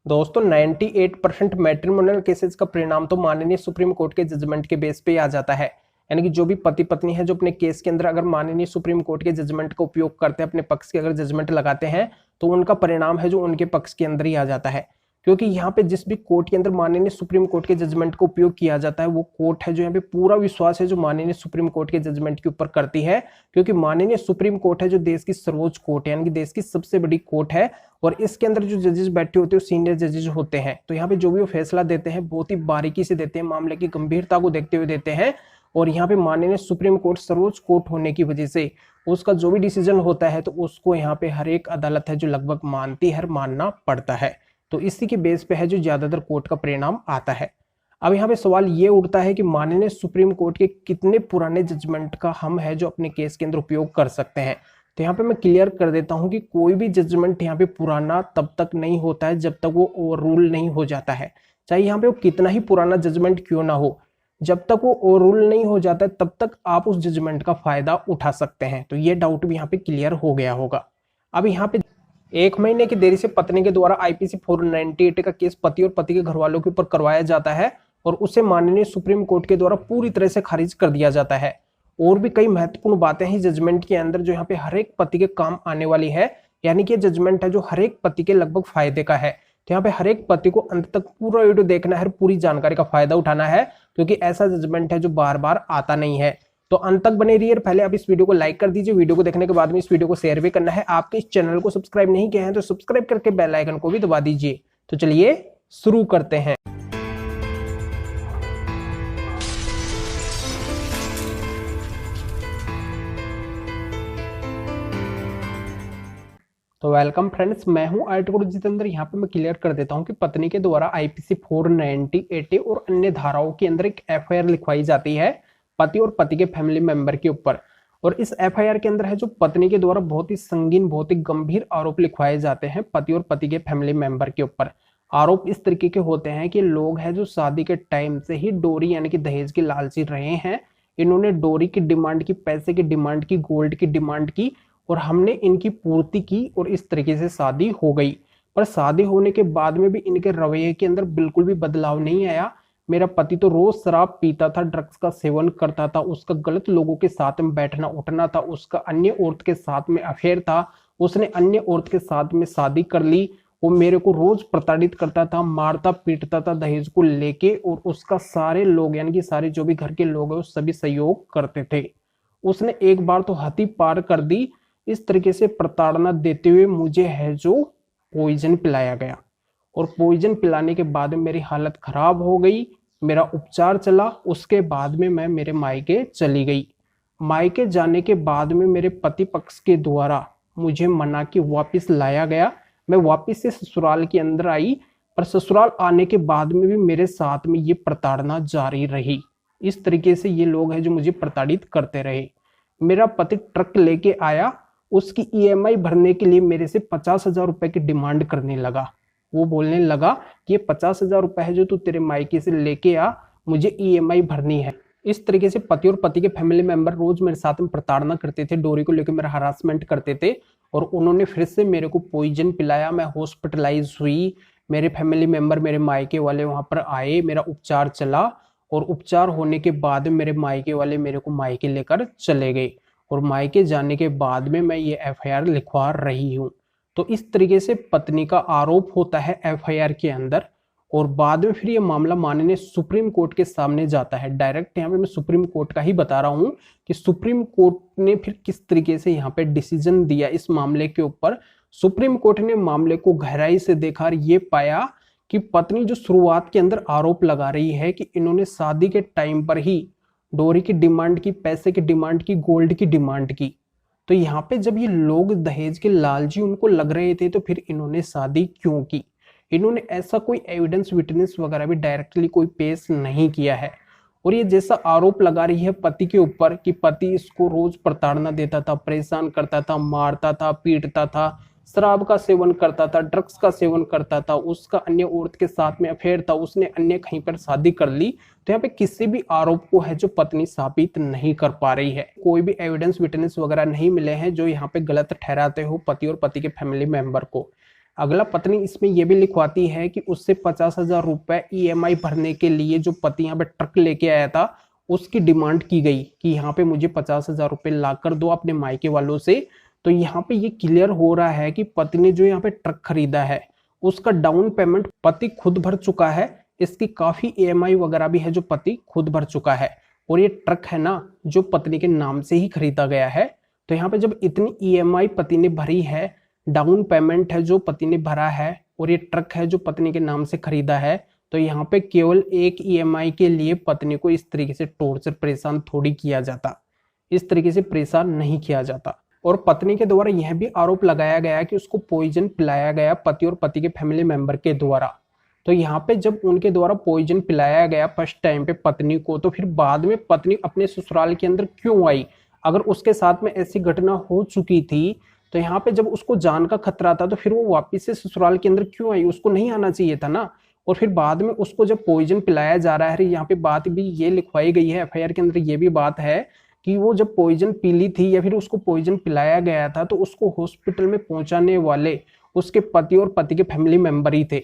दोस्तों 98% matrimonial cases का परिणाम तो माननीय सुप्रीम कोर्ट के जजमेंट के बेस पे ही आ जाता है। यानी कि जो भी पति पत्नी है जो अपने केस के अंदर अगर माननीय सुप्रीम कोर्ट के जजमेंट का उपयोग करते हैं, अपने पक्ष के अगर जजमेंट लगाते हैं तो उनका परिणाम है जो उनके पक्ष के अंदर ही आ जाता है। क्योंकि यहाँ पे जिस भी कोर्ट के अंदर माननीय सुप्रीम कोर्ट के जजमेंट का उपयोग किया जाता है वो कोर्ट है जो यहाँ पे पूरा विश्वास है जो माननीय सुप्रीम कोर्ट के जजमेंट के ऊपर करती है। क्योंकि माननीय सुप्रीम कोर्ट है जो देश की सर्वोच्च कोर्ट है, यानी कि देश की सबसे बड़ी कोर्ट है और इसके अंदर जो जजेस बैठे होते हैं वो सीनियर जजेस होते हैं। तो यहाँ पे जो भी वो फैसला देते हैं बहुत ही बारीकी से देते हैं, मामले की गंभीरता को देखते हुए देते हैं। और यहाँ पे माननीय सुप्रीम कोर्ट सर्वोच्च कोर्ट होने की वजह से उसका जो भी डिसीजन होता है तो उसको यहाँ पे हर एक अदालत है जो लगभग मानती है, मानना पड़ता है। तो इसी के बेस पे है जो ज्यादातर कोर्ट का परिणाम आता है। अब यहाँ पे सवाल ये उठता है कि माननीय सुप्रीम कोर्ट के कितने पुराने जजमेंट का हम है जो अपने केस के अंदर उपयोग कर सकते हैं। तो यहाँ पे मैं क्लियर कर देता हूँ कि कोई भी जजमेंट यहाँ पे पुराना तब तक नहीं होता है जब तक वो ओवर रूल नहीं हो जाता है। चाहे यहाँ पे वो कितना ही पुराना जजमेंट क्यों ना हो, जब तक वो ओवर रूल नहीं हो जाता है तब तक आप उस जजमेंट का फायदा उठा सकते हैं। तो ये डाउट भी यहाँ पे क्लियर हो गया होगा। अब यहाँ पे 1 महीने की देरी से पत्नी के द्वारा आईपीसी 498 का केस पति और पति के घर वालों के ऊपर करवाया जाता है और उसे माननीय सुप्रीम कोर्ट के द्वारा पूरी तरह से खारिज कर दिया जाता है। और भी कई महत्वपूर्ण बातें हैं जजमेंट के अंदर जो यहाँ पे हर एक पति के काम आने वाली है, यानी कि जजमेंट है जो हर एक पति के लगभग फायदे का है। तो यहाँ पे हर एक पति को अंत तक पूरा वीडियो देखना है, पूरी जानकारी का फायदा उठाना है, क्योंकि ऐसा जजमेंट है जो बार बार आता नहीं है। तो अंत तक बने रहिए। पहले आप इस वीडियो को लाइक कर दीजिए, वीडियो को देखने के बाद में इस वीडियो को शेयर भी करना है। आपके इस चैनल को सब्सक्राइब नहीं किया है तो सब्सक्राइब करके बेल आइकन को भी दबा दीजिए। तो चलिए शुरू करते हैं। तो वेलकम फ्रेंड्स, मैं हूं आर्ट गुरु जितेंद्र। यहाँ पे मैं क्लियर कर देता हूं कि पत्नी के द्वारा आईपीसी 498 और अन्य धाराओं के अंदर एक एफआईआर लिखवाई जाती है पति और पति के फैमिली मेंबर के ऊपर। और इस एफआईआर के अंदर है जो पत्नी के द्वारा बहुत ही संगीन, बहुत ही गंभीर आरोप लिखवाए जाते हैं पति और पति के फैमिली मेंबर के ऊपर। आरोप इस तरीके के होते हैं कि लोग हैं जो शादी के टाइम से ही डोरी यानी कि दहेज के लालची रहे हैं। इन्होंने डोरी की डिमांड की, पैसे की डिमांड की, गोल्ड की डिमांड की और हमने इनकी पूर्ति की और इस तरीके से शादी हो गई। पर शादी होने के बाद में भी इनके रवैये के अंदर बिल्कुल भी बदलाव नहीं आया। मेरा पति तो रोज शराब पीता था, ड्रग्स का सेवन करता था, उसका गलत लोगों के साथ में बैठना उठना था, उसका अन्य औरत के साथ में अफेयर था, उसने अन्य औरत के साथ में शादी कर ली। वो मेरे को रोज प्रताड़ित करता था, मारता पीटता था दहेज को लेके और उसका सारे लोग यानी कि सारे जो भी घर के लोग हैं वो सभी सहयोग करते थे। उसने एक बार तो हद ही पार कर दी। इस तरीके से प्रताड़ना देते हुए मुझे है जो पॉइजन पिलाया गया और पॉइजन पिलाने के बाद में मेरी हालत खराब हो गई। मेरा उपचार चला, उसके बाद में मैं मेरे मायके चली गई। मायके जाने के बाद में मेरे पति पक्ष के द्वारा मुझे मना के वापस लाया गया। मैं वापस से ससुराल के अंदर आई, पर ससुराल आने के बाद में भी मेरे साथ में ये प्रताड़ना जारी रही। इस तरीके से ये लोग हैं जो मुझे प्रताड़ित करते रहे। मेरा पति ट्रक लेके आया, उसकी ईएमआई भरने के लिए मेरे से 50,000 रुपए की डिमांड करने लगा। वो बोलने लगा कि ये 50,000 रुपए है जो तू तेरे मायके से लेके आ, मुझे ईएमआई भरनी है। इस तरीके से पति और पति के फैमिली मेंबर रोज मेरे साथ में प्रताड़ना करते थे, डोरी को लेकर मेरा हरासमेंट करते थे और उन्होंने फिर से मेरे को पॉइजन पिलाया। मैं हॉस्पिटलाइज हुई, मेरे फैमिली मेंबर मेरे मायके वाले वहां पर आए, मेरा उपचार चला और उपचार होने के बाद मेरे मायके वाले मेरे को मायके लेकर चले गए और मायके जाने के बाद में मैं ये एफआईआर लिखवा रही हूँ। तो इस तरीके से पत्नी का आरोप होता है एफआईआर के अंदर और बाद में फिर ये मामला माननीय सुप्रीम कोर्ट के सामने जाता है। डायरेक्ट यहाँ पे मैं सुप्रीम कोर्ट का ही बता रहा हूँ कि सुप्रीम कोर्ट ने फिर किस तरीके से यहाँ पे डिसीजन दिया इस मामले के ऊपर। सुप्रीम कोर्ट ने मामले को गहराई से देखा और ये पाया कि पत्नी जो शुरुआत के अंदर आरोप लगा रही है कि इन्होंने शादी के टाइम पर ही डोरी की डिमांड की, पैसे की डिमांड की, गोल्ड की डिमांड की। तो यहाँ पे जब ये लोग दहेज के लालची उनको लग रहे थे तो फिर इन्होंने शादी क्यों की? इन्होंने ऐसा कोई एविडेंस विटनेस वगैरह भी डायरेक्टली कोई पेश नहीं किया है। और ये जैसा आरोप लगा रही है पति के ऊपर कि पति इसको रोज प्रताड़ना देता था, परेशान करता था, मारता था, पीटता था, शराब का सेवन करता था, ड्रग्स का सेवन करता था, उसका अन्य औरत के साथ में अफेयर था, उसने अन्य कहीं पर शादी कर ली। तो यहाँ पे किसी भी आरोप को है जो पत्नी साबित नहीं कर पा रही है। कोई भी एविडेंस विटनेस वगैरह नहीं मिले हैं जो यहाँ पे गलत ठहराते हो पति और पति के फैमिली मेंबर को। अगला पत्नी इसमें यह भी लिखवाती है कि उससे 50,000 रुपए EMI भरने के लिए जो पति यहाँ पे ट्रक लेके आया था उसकी डिमांड की गई कि यहाँ पे मुझे 50,000 रुपए ला कर दो अपने मायके वालों से। तो यहाँ पे ये क्लियर हो रहा है कि पति ने जो यहाँ पे ट्रक खरीदा है उसका डाउन पेमेंट पति खुद भर चुका है। इसकी काफी EMI वगैरह भी है जो पति खुद भर चुका है, और ये ट्रक है ना जो पत्नी के नाम से ही खरीदा गया है। तो यहाँ पे जब इतनी EMI पति ने भरी है, डाउन पेमेंट है जो पति ने भरा है, और ये ट्रक है जो पत्नी के नाम से खरीदा है, तो यहाँ पे केवल एक EMI के लिए पत्नी को इस तरीके से टॉर्चर परेशान थोड़ी किया जाता, इस तरीके से परेशान नहीं किया जाता। और पत्नी के द्वारा यह भी आरोप लगाया गया कि उसको पॉइजन पिलाया गया पति और पति के फैमिली मेंबर के द्वारा। तो यहाँ पे जब उनके द्वारा पॉइजन पिलाया गया फर्स्ट टाइम पे पत्नी को, तो फिर बाद में पत्नी अपने ससुराल के अंदर क्यों आई? अगर उसके साथ में ऐसी घटना हो चुकी थी तो यहाँ पे जब उसको जान का खतरा था तो फिर वो वापिस से ससुराल के अंदर क्यों आई? उसको नहीं आना चाहिए था ना। और फिर बाद में उसको जब पॉइजन पिलाया जा रहा है, यहाँ पे बात भी ये लिखवाई गई है FIR के अंदर, ये भी बात है कि वो जब पॉइजन पी ली थी या फिर उसको पॉइजन पिलाया गया था तो उसको हॉस्पिटल में पहुंचाने वाले उसके पति और पति के फैमिली मेंबर ही थे।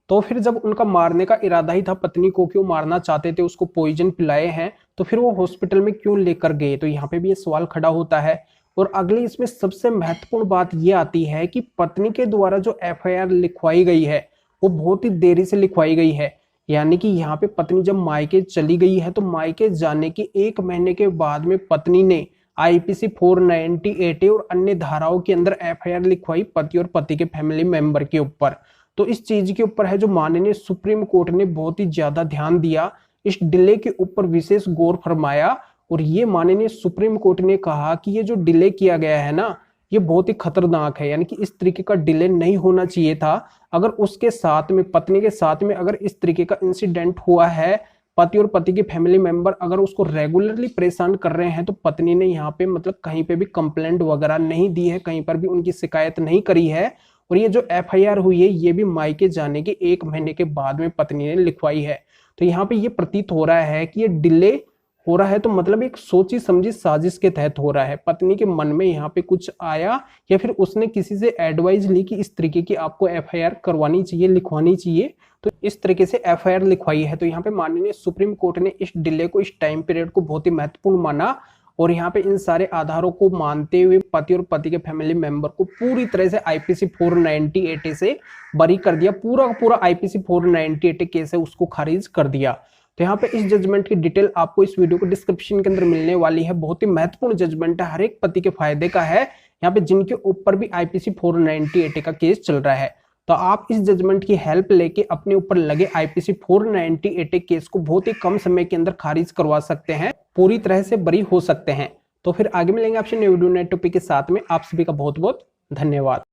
तो फिर जब उनका मारने का इरादा ही था, पत्नी को क्यों मारना चाहते थे, उसको पॉइजन पिलाए हैं, तो फिर वो हॉस्पिटल में क्यों लेकर गए? तो यहाँ पे भी ये सवाल खड़ा होता है। और अगली इसमें सबसे महत्वपूर्ण बात ये आती है कि पत्नी के द्वारा जो FIR लिखवाई गई है वो बहुत ही देरी से लिखवाई गई है। यानी कि यहाँ पे पत्नी जब मायके चली गई है तो मायके जाने के 1 महीने के बाद में पत्नी ने IPC 490 और अन्य धाराओं के अंदर FIR लिखवाई पति और पति के फैमिली मेंबर के ऊपर। तो इस चीज के ऊपर है जो माननीय सुप्रीम कोर्ट ने बहुत ही ज्यादा ध्यान दिया, इस डिले के ऊपर विशेष गौर फरमाया। और ये माननीय सुप्रीम कोर्ट ने कहा कि ये जो डिले किया गया है ना ये बहुत ही खतरनाक है, यानी कि इस तरीके का डिले नहीं होना चाहिए था। अगर उसके साथ में पत्नी के साथ में अगर इस तरीके का इंसिडेंट हुआ है, पति और पति के फैमिली मेंबर अगर उसको रेगुलरली परेशान कर रहे हैं, तो पत्नी ने यहाँ पे मतलब कहीं पे भी कंप्लेंट वगैरह नहीं दी है, कहीं पर भी उनकी शिकायत नहीं करी है। और ये जो FIR हुई है ये भी मायके जाने के 1 महीने के बाद में पत्नी ने लिखवाई है। तो यहाँ पे ये प्रतीत हो रहा है कि ये डिले हो रहा है तो मतलब एक सोची समझी साजिश के तहत हो रहा है। पत्नी के मन में यहाँ पे कुछ आया या फिर उसने किसी से एडवाइस ली कि इस तरीके की आपको FIR करवानी चाहिए, लिखवानी चाहिए, तो इस तरीके से FIR लिखवाई है। तो यहाँ पे माननीय सुप्रीम कोर्ट ने इस डिले को, इस टाइम पीरियड को बहुत ही महत्वपूर्ण माना, और यहाँ पे इन सारे आधारों को मानते हुए पति और पति के फैमिली मेंबर को पूरी तरह से IPC 490 से बरी कर दिया। पूरा IPC 490 केस है उसको खारिज कर दिया। तो यहाँ पे इस जजमेंट की डिटेल आपको इस वीडियो को डिस्क्रिप्शन के अंदर मिलने वाली है। बहुत ही महत्वपूर्ण जजमेंट है, हर एक पति के फायदे का है, यहाँ पे जिनके ऊपर भी IPC 490 का केस चल रहा है। तो आप इस जजमेंट की हेल्प लेके अपने ऊपर लगे IPC 490 केस को बहुत ही कम समय के अंदर खारिज करवा सकते हैं, पूरी तरह से बरी हो सकते हैं। तो फिर आगे मिलेंगे आपसे नए वीडियो नए टॉपिक के साथ में। आप सभी का बहुत बहुत धन्यवाद।